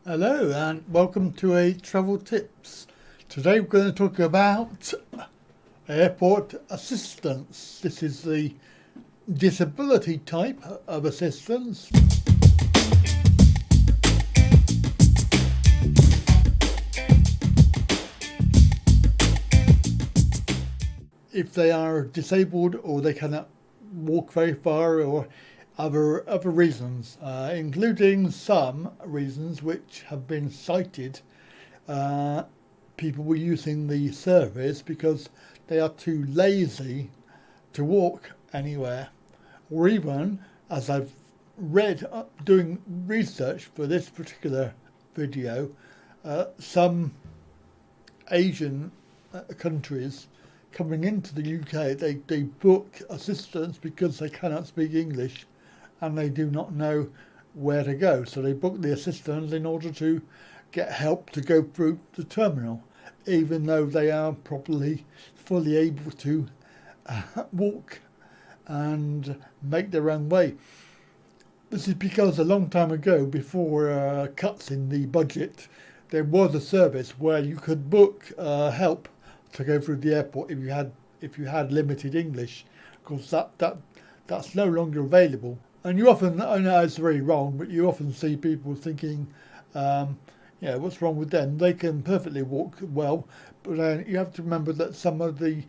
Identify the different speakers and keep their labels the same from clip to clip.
Speaker 1: Hello and welcome to a Travel Tips. Today we're going to talk about airport assistance. This is the disability type of assistance. If they are disabled or they cannot walk very far or other reasons, including some reasons which have been cited. People were using the service because they are too lazy to walk anywhere, or even, as I've read doing research for this particular video, some Asian countries coming into the UK, they book assistance because they cannot speak English and they do not know where to go. So they book the assistance in order to get help to go through the terminal, even though they are probably fully able to walk and make their own way. This is because a long time ago, before cuts in the budget, there was a service where you could book help to go through the airport if you had limited English. Of course, that's no longer available. And you often, I know it's very wrong, but you often see people thinking, what's wrong with them? They can perfectly walk well, but you have to remember that some of the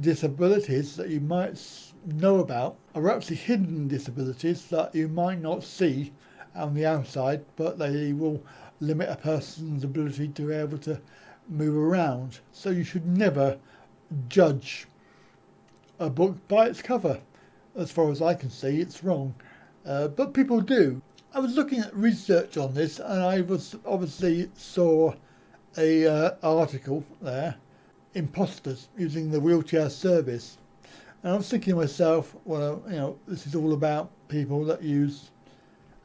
Speaker 1: disabilities that you might know about are actually hidden disabilities that you might not see on the outside, but they will limit a person's ability to be able to move around. So you should never judge a book by its cover. As far as I can see, it's wrong. But people do. I was looking at research on this and I was obviously saw a article there, imposters using the wheelchair service. And I was thinking to myself, well, this is all about people that use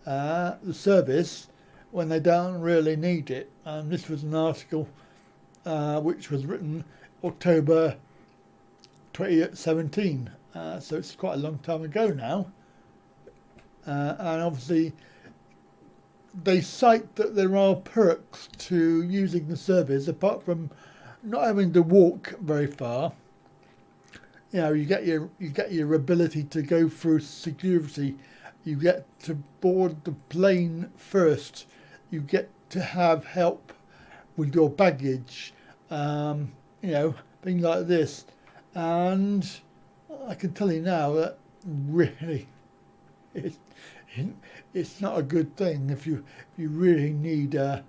Speaker 1: the service when they don't really need it. And this was an article which was written October 2017. So it's quite a long time ago now. And obviously they cite that there are perks to using the service apart from not having to walk very far. You get your ability to go through security. You get to board the plane first. You get to have help with your baggage. Things like this. And I can tell you now that really it's not a good thing if you really need a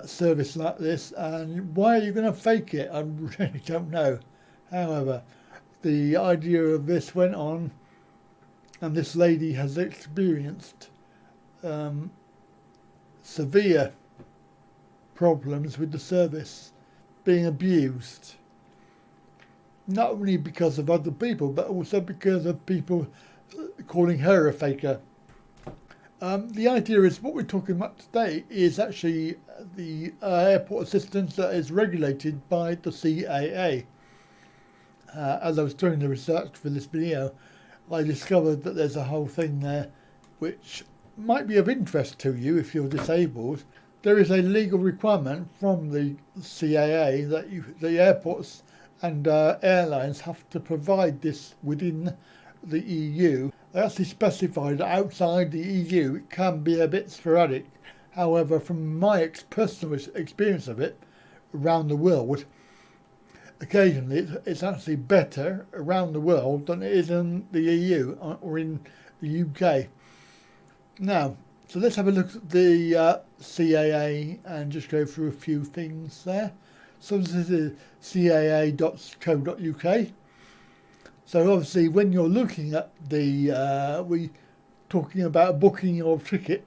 Speaker 1: service like this. And why are you going to fake it? I really don't know. However, the idea of this went on, and this lady has experienced severe problems with the service, being abused. Not only because of other people, but also because of people calling her a faker. The idea is what we're talking about today is actually the airport assistance that is regulated by the CAA. As I was doing the research for this video, I discovered that there's a whole thing there which might be of interest to you if you're disabled. There is a legal requirement from the CAA that the airports and airlines have to provide this within the EU. They actually specify that outside the EU it can be a bit sporadic. However, from my personal experience of it around the world, occasionally it's actually better around the world than it is in the EU or in the UK. Now, so let's have a look at the CAA and just go through a few things there. So this is caa.co.uk. So obviously when you're looking at we're talking about booking your ticket,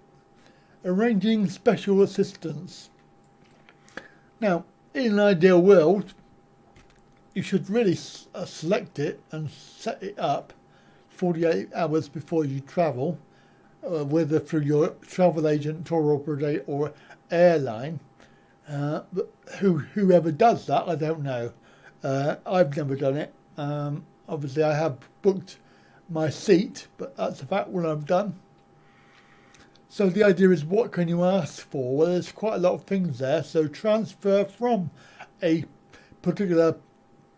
Speaker 1: arranging special assistance. Now, in an ideal world, you should really select it and set it up 48 hours before you travel, whether through your travel agent, tour operator or airline. But whoever does that, I don't know. I've never done it. Obviously I have booked my seat, but that's about what I've done. So the idea is, what can you ask for? Well, there's quite a lot of things there. So transfer from a particular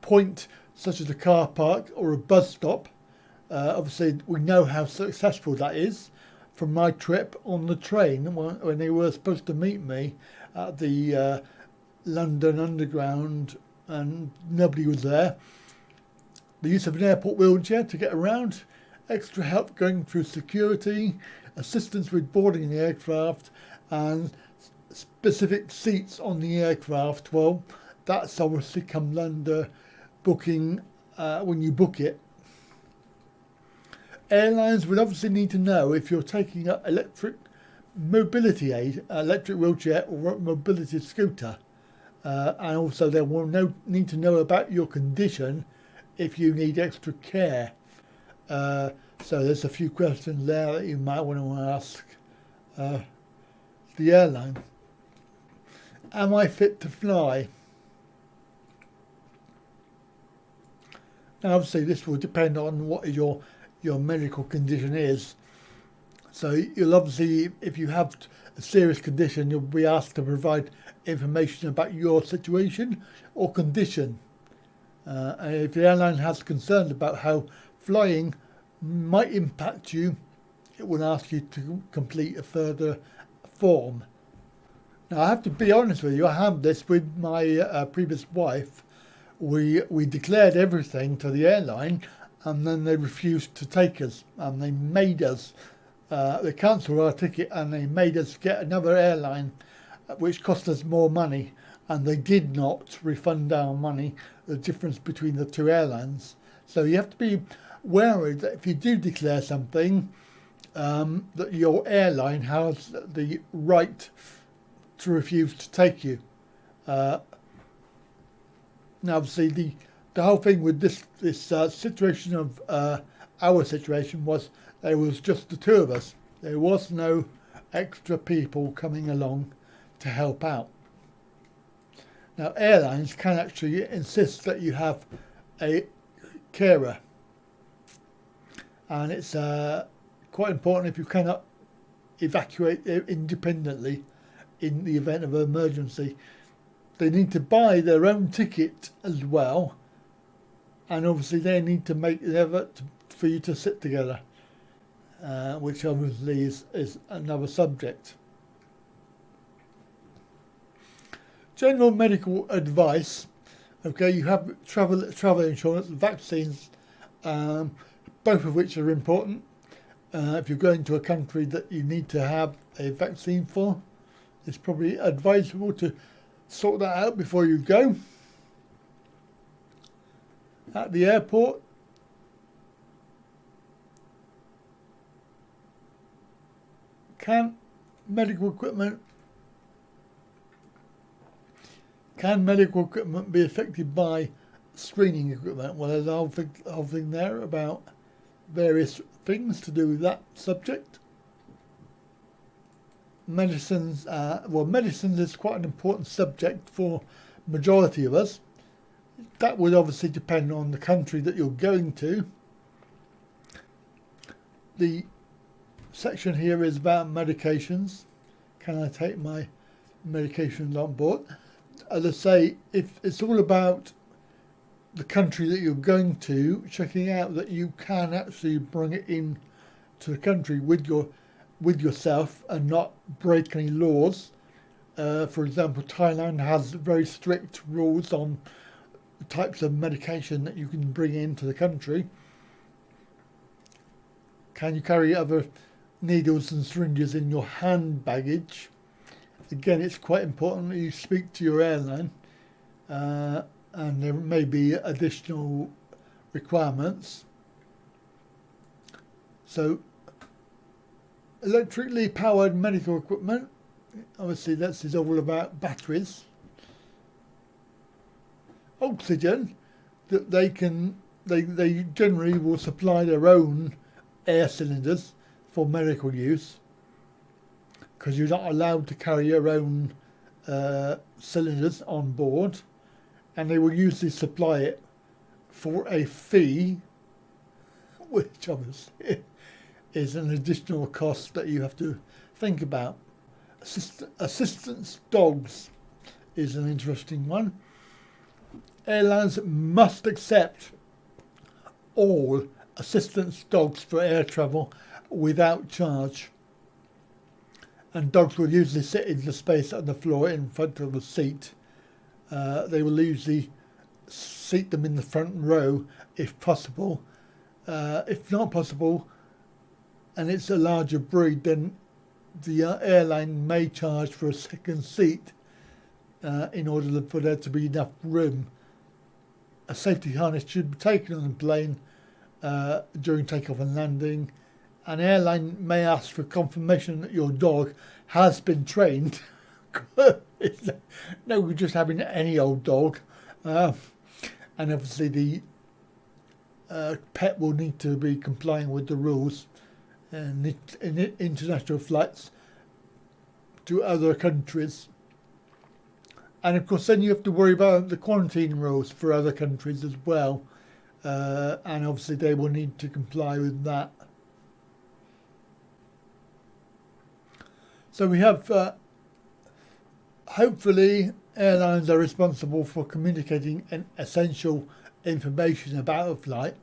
Speaker 1: point, such as a car park or a bus stop. Obviously, we know how successful that is from my trip on the train when they were supposed to meet me at the London Underground and nobody was there. The use of an airport wheelchair to get around, extra help going through security, assistance with boarding the aircraft, and specific seats on the aircraft. Well, that's obviously comes under booking when you book it. Airlines would obviously need to know if you're taking an electric mobility aid, electric wheelchair or mobility scooter. And also they will need to know about your condition if you need extra care. So there's a few questions there that you might want to ask the airline. Am I fit to fly? Now obviously this will depend on what your medical condition is. So you'll obviously, if you have a serious condition, you'll be asked to provide information about your situation or condition. And if the airline has concerns about how flying might impact you, it will ask you to complete a further form. Now I have to be honest with you, I had this with my previous wife. We declared everything to the airline and then they refused to take us and they made us, they cancelled our ticket and they made us get another airline which cost us more money, and they did not refund our money, the difference between the two airlines. So you have to be wary that if you do declare something, that your airline has the right to refuse to take you. Now obviously the whole thing with this situation of our situation was there was just the two of us. There was no extra people coming along to help out. Now airlines can actually insist that you have a carer, and it's quite important if you cannot evacuate independently in the event of an emergency. They need to buy their own ticket as well, and obviously they need to make the effort for you to sit together, which obviously is another subject. General medical advice. Okay, you have travel insurance, vaccines, both of which are important. If you're going to a country that you need to have a vaccine for, it's probably advisable to sort that out before you go. At the airport, can medical equipment be affected by screening equipment? Well, there's a whole thing there about various things to do with that subject. Medicines, medicines is quite an important subject for majority of us. That would obviously depend on the country that you're going to. The section here is about medications. Can I take my medications on board? As I say, if it's all about the country that you're going to, checking out that you can actually bring it in to the country with yourself and not break any laws. For example, Thailand has very strict rules on the types of medication that you can bring into the country. Can you carry other needles and syringes in your hand baggage? Again, it's quite important that you speak to your airline, and there may be additional requirements. So, electrically powered medical equipment, obviously this is all about batteries. Oxygen, that they generally will supply their own air cylinders for medical use, because you're not allowed to carry your own cylinders on board, and they will usually supply it for a fee, which obviously is an additional cost that you have to think about. Assistance dogs is an interesting one. Airlines must accept all assistance dogs for air travel without charge. And dogs will usually sit in the space on the floor in front of the seat. They will usually seat them in the front row if possible. If not possible, and it's a larger breed, then the airline may charge for a second seat in order for there to be enough room. A safety harness should be taken on the plane during takeoff and landing. An airline may ask for confirmation that your dog has been trained. No, we're just having any old dog. And obviously the pet will need to be complying with the rules in international flights to other countries. And of course then you have to worry about the quarantine rules for other countries as well. And obviously they will need to comply with that. So we have, hopefully, airlines are responsible for communicating essential information about a flight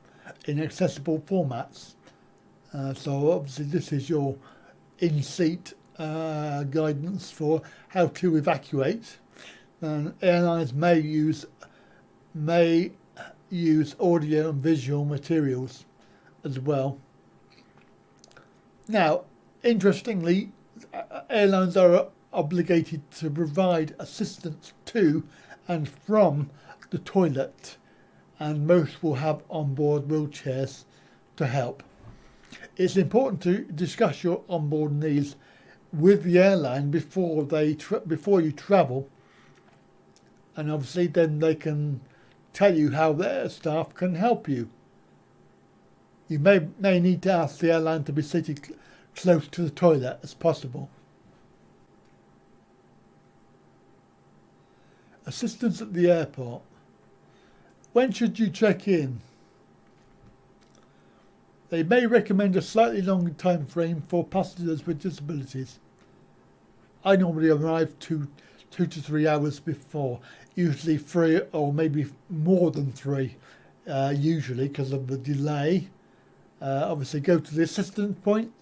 Speaker 1: in accessible formats. So obviously this is your in-seat guidance for how to evacuate. And airlines may use audio and visual materials as well. Now, interestingly, airlines are obligated to provide assistance to and from the toilet, and most will have onboard wheelchairs to help. It's important to discuss your onboard needs with the airline before you travel, and obviously then they can tell you how their staff can help you. You may need to ask the airline to be seated close to the toilet as possible. Assistance at the airport. When should you check in? They may recommend a slightly longer time frame for passengers with disabilities. I normally arrive 2 to 3 hours before, usually 3 or maybe more than 3, usually because of the delay. Obviously go to the assistance point.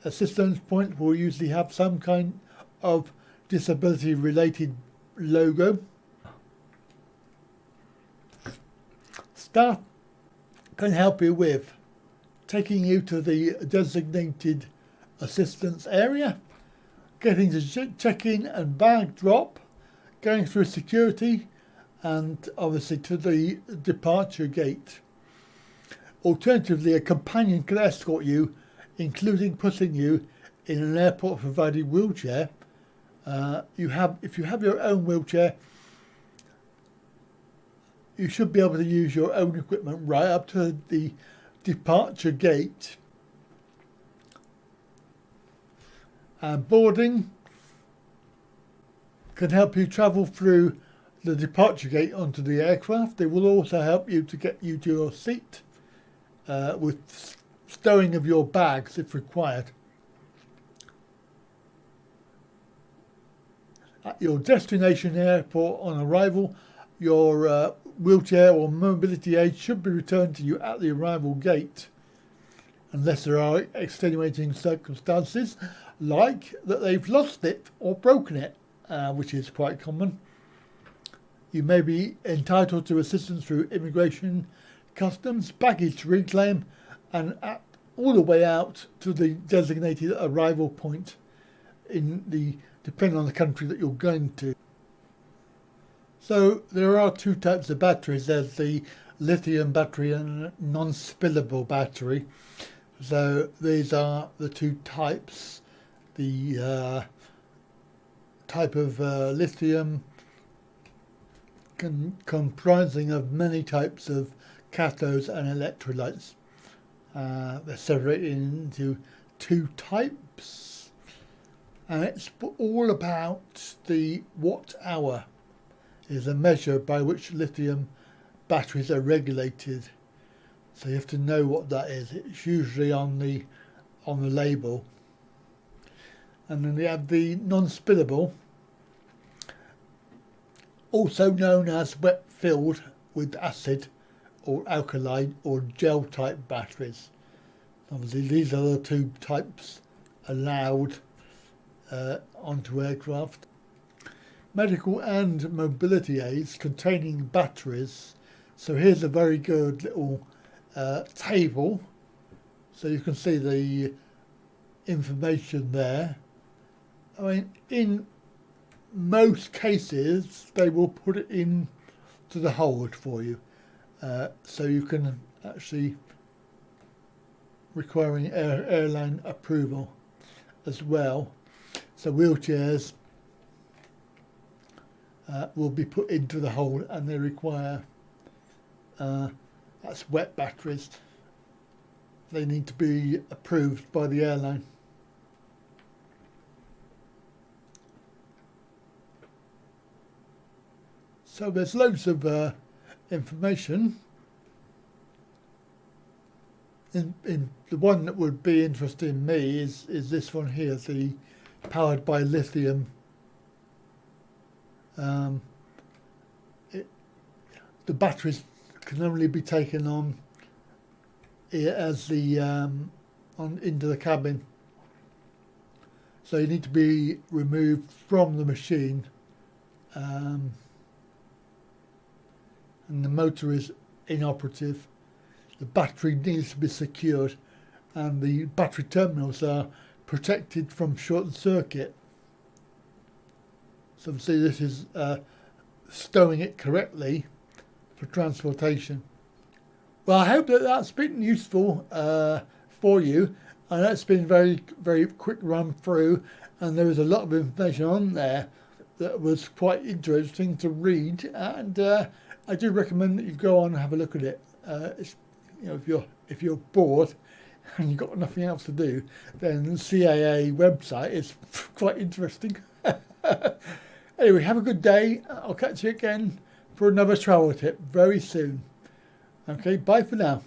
Speaker 1: Assistance point will usually have some kind of disability related logo. Staff can help you with taking you to the designated assistance area, getting to check-in and bag drop, going through security, and obviously to the departure gate. Alternatively, a companion can escort you, including putting you in an airport provided wheelchair. If you have your own wheelchair, you should be able to use your own equipment right up to the departure gate. And boarding can help you travel through the departure gate onto the aircraft. They will also help you to get you to your seat with stowing of your bags if required. At your destination airport on arrival, your wheelchair or mobility aid should be returned to you at the arrival gate, unless there are extenuating circumstances like that they've lost it or broken it, which is quite common. You may be entitled to assistance through immigration, customs, baggage reclaim, and all the way out to the designated arrival point depending on the country that you're going to. So there are 2 types of batteries. There's the lithium battery and non-spillable battery. So these are the 2 types. The type of lithium comprising of many types of cathodes and electrolytes. They're separated into 2 types, and it's all about the watt hour. Is a measure by which lithium batteries are regulated. So you have to know what that is. It's usually on the label. And then we have the non-spillable, also known as wet filled with acid or alkaline or gel type batteries. Obviously these are the two types allowed onto aircraft. Medical and mobility aids containing batteries. So here's a very good little table, so you can see the information there. I mean, in most cases they will put it in to the hold for you, so you can actually requiring airline approval as well. So wheelchairs will be put into the hold, and they require that's wet batteries. They need to be approved by the airline. So there's loads of information. In the one that would be interesting me is this one here, the powered by lithium. The batteries can only be taken on as the into the cabin, so you need to be removed from the machine, and the motor is inoperative. The battery needs to be secured, and the battery terminals are protected from short circuit. So see, this is stowing it correctly for transportation. Well, I hope that that's been useful for you. I know it's been very, very quick run through, and there was a lot of information on there that was quite interesting to read, and I do recommend that you go on and have a look at it. It's, you know, if you're bored and you've got nothing else to do, then the CAA website is quite interesting. Anyway, have a good day. I'll catch you again for another travel tip very soon. Okay, bye for now.